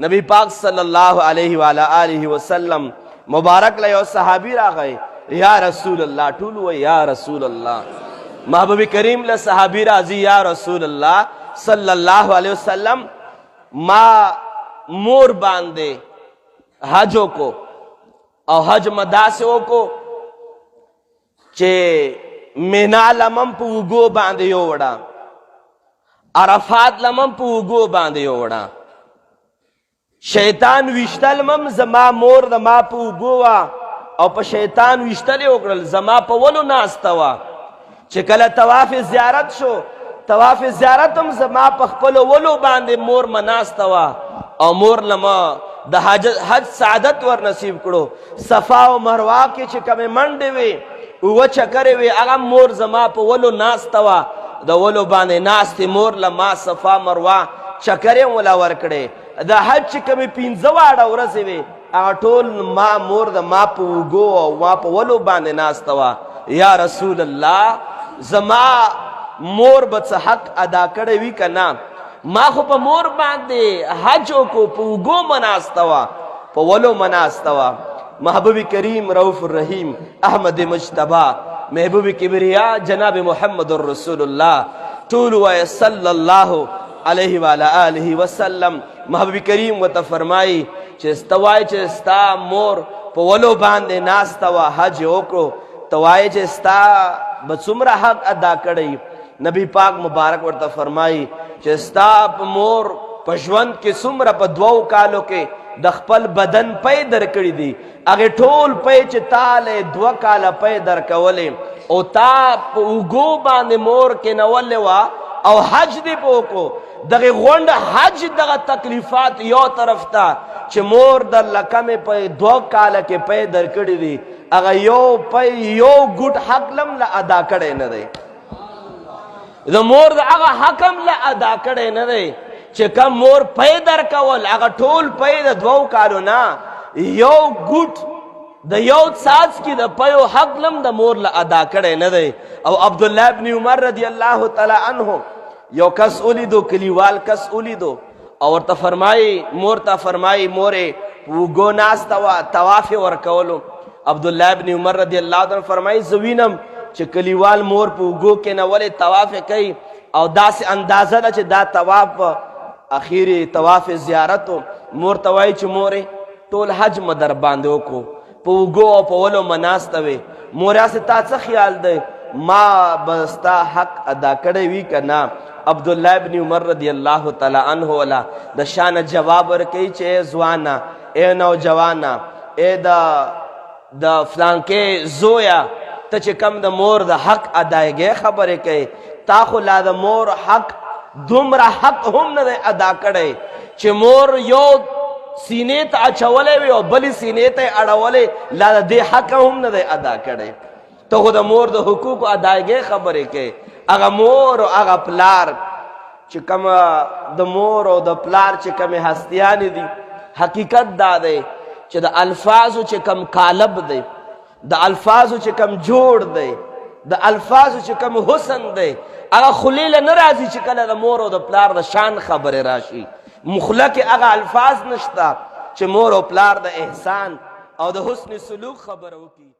نبی پاک صلی اللہ علیہ وآلہ وسلم مبارک لے صحابی را گئے یا رسول اللہ ٹول و یا رسول اللہ محبوب کریم لے صحابی راضی یا رسول اللہ صلی اللہ علیہ وسلم ما مور باندے حجوں کو اور حج مداسوں کو چے مینا لمم پوگو باندے یو وڑا عرفات لمم پوگو باندے یو وڑا شیطان وشتل مم زما مور د ما په وګوا او په شیطان وشتل وکړل زما په ولو ناستوا چې کله طواف زیارت شو طواف زیارت هم زما په خپل ولو باندې مور مناستوا او مور لما د حج سعادت ور نصیب کړو صفا او مروه کې چې کومه منډه وي او چکرې وي هغه مور زما په ولو ناستوا د ولو باندې ناست مور لما صفا مروه چکرې ولا ور کړې د حج چې کومې پنځه واړه ورځې وې هغه ټول ما مور د ما په اوږو او ما په ولو باندې ناسته وه یا رسول الله زما مور به څه حق ادا کړی وي که نه ما خو په مور باندې حج وکړو په اوږو مه ناسته وه په ولو مه ناسته وه محبوب کریم رؤوف الرحیم احمد مجتبی محبوب کبریا جناب محمد رسول الله ټول وایه صلی الله علیہ وآلہ وسلم محبوب کریم و تا فرمائی چه استوائی چه استا مور پا ولو باندے ناستوا حج اوکرو توائی چه استا بسمرا حق ادا کردی نبی پاک مبارک ورطا فرمائی چه استا پا مور پشوند کے سمرا پا دو کالو کے دخپل بدن پی در کردی دی اگر ٹول پی چه تالے 2 کالا پی در کولے او تا پا اوگو باندے مور کے نولے وا او حج دی پوکو دغه غونډه حج دغه تکلیفات یو طرف ته چې مور در لکمې په 2 کاله کې پی در کړي دي هغه یو پی یو ګوټ حق لم له ادا کړی نه دی د مور د هغه حق هم له ادا کړی نه دی چې کوم مور پی در کول هغه ټول پی د 2 کالو نه یو ګوټ د یو څاڅکي د پیو حق لم د مور له ادا کړی نه دی او عبدالله ابن عمر رضی الله تعالی عنه یو کس اولیدو کلیوال کس اولیدو اور تا فرمائی مور تا فرمائی مورے وگو ناستا و تواف ورکولو عبداللہ ابن عمر رضی اللہ عنہ فرمائی زوینم چه کلیوال مور پا وگو کے نوالے تواف کئی او دا سے اندازہ دا چه دا تواف اخیری تواف زیارتو مور توائی چه مورے طول حج مدر باندو کو پا وگو او پا ولو مناستوے موریا سے تا چه خیال دے ما بستا حق ادا کڑے وی کنا عبداللہ ابن عمر رضی اللہ تعالی عنہ والا دا شان جواب ورکی چے اے زوانا اے نوجوانا اے دا فلانکے زویا تا چے کم دا مور دا حق ادائے گئے خبرے کئے تا خلا دا مور حق دمرا حق ہم ندے ادا کڑے چے مور یو سینے تا اچھولے وی اور بلی سینے تا اڑولے لا دا دے حق ہم ندے ادا کڑے تو خود مور دا حقوق ادائے گئے خبرے کئے اگا مور و اگا پلار چه کم دا مور و دا پلار چه کم ہستیانی دی حقیقت دا دے چه دا الفاظو چه کم کالب دے دا الفاظو چه کم جوڑ دے دا الفاظو چه کم حسن دے اگا خلیل نرازی چه کل دا مور و دا پلار دا شان خبر راشی مخلق اگا الفاظ نشتا چه مور و پلار دا احسان او دا حسن سلوک خبرو کی